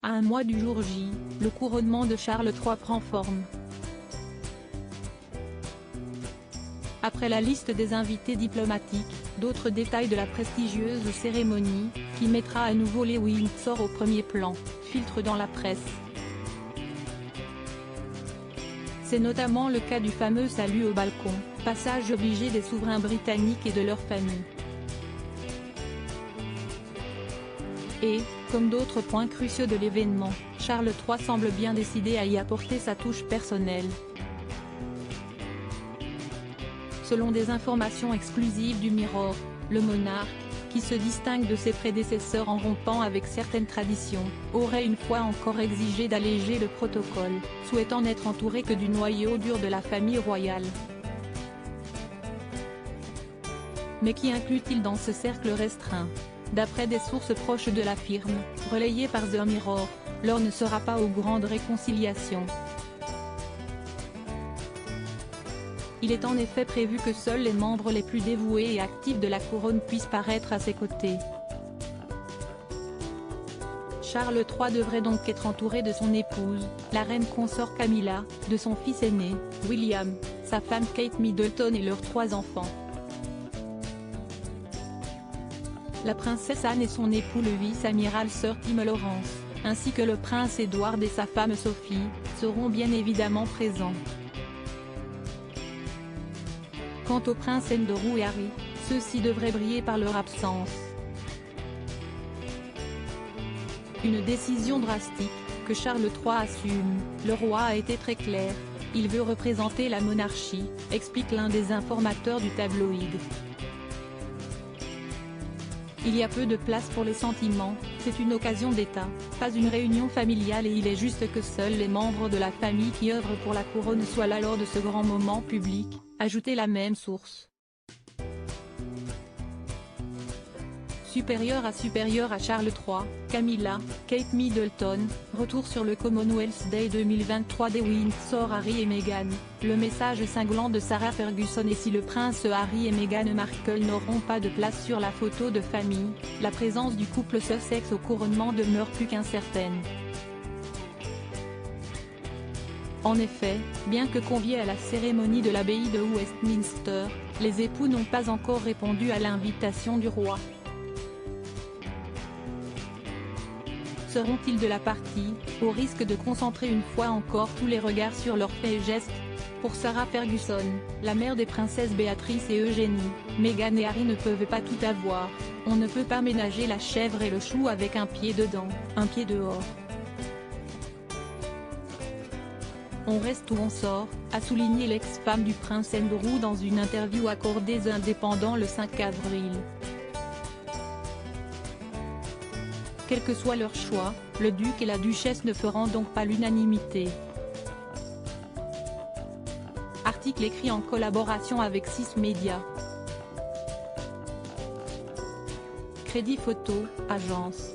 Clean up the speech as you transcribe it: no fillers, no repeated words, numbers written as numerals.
À un mois du jour J, le couronnement de Charles III prend forme. Après la liste des invités diplomatiques, d'autres détails de la prestigieuse cérémonie, qui mettra à nouveau les Windsor au premier plan, filtrent dans la presse. C'est notamment le cas du fameux salut au balcon, passage obligé des souverains britanniques et de leurs familles. Et, comme d'autres points cruciaux de l'événement, Charles III semble bien décidé à y apporter sa touche personnelle. Selon des informations exclusives du Mirror, le monarque, qui se distingue de ses prédécesseurs en rompant avec certaines traditions, aurait une fois encore exigé d'alléger le protocole, souhaitant n'être entouré que du noyau dur de la famille royale. Mais qui inclut-il dans ce cercle restreint? D'après des sources proches de la firme, relayées par The Mirror, l'heure ne sera pas aux grandes réconciliations. Il est en effet prévu que seuls les membres les plus dévoués et actifs de la couronne puissent paraître à ses côtés. Charles III devrait donc être entouré de son épouse, la reine consort Camilla, de son fils aîné, William, sa femme Kate Middleton et leurs 3 enfants. La princesse Anne et son époux le vice-amiral Sir Tim Lawrence, ainsi que le prince Edward et sa femme Sophie, seront bien évidemment présents. Quant aux princes Andrew et Harry, ceux-ci devraient briller par leur absence. Une décision drastique, que Charles III assume. Le roi a été très clair, il veut représenter la monarchie, explique l'un des informateurs du tabloïd. Il y a peu de place pour les sentiments, c'est une occasion d'État, pas une réunion familiale et il est juste que seuls les membres de la famille qui œuvrent pour la couronne soient là lors de ce grand moment public, ajoutait la même source. Supérieur à Charles III, Camilla, Kate Middleton, retour sur le Commonwealth Day 2023 des Windsor Harry et Meghan, le message cinglant de Sarah Ferguson et si le prince Harry et Meghan Markle n'auront pas de place sur la photo de famille, la présence du couple Sussex au couronnement demeure plus qu'incertaine. En effet, bien que conviés à la cérémonie de l'abbaye de Westminster, les époux n'ont pas encore répondu à l'invitation du roi. Seront-ils de la partie, au risque de concentrer une fois encore tous les regards sur leurs faits et gestes? Pour Sarah Ferguson, la mère des princesses Béatrice et Eugénie, Meghan et Harry ne peuvent pas tout avoir, on ne peut pas ménager la chèvre et le chou avec un pied dedans, un pied dehors. On reste où on sort, a souligné l'ex-femme du prince Andrew dans une interview accordée aux Indépendants le 5 avril. Quel que soit leur choix, le duc et la duchesse ne feront donc pas l'unanimité. Article écrit en collaboration avec 6 médias. Crédit Photo, agence.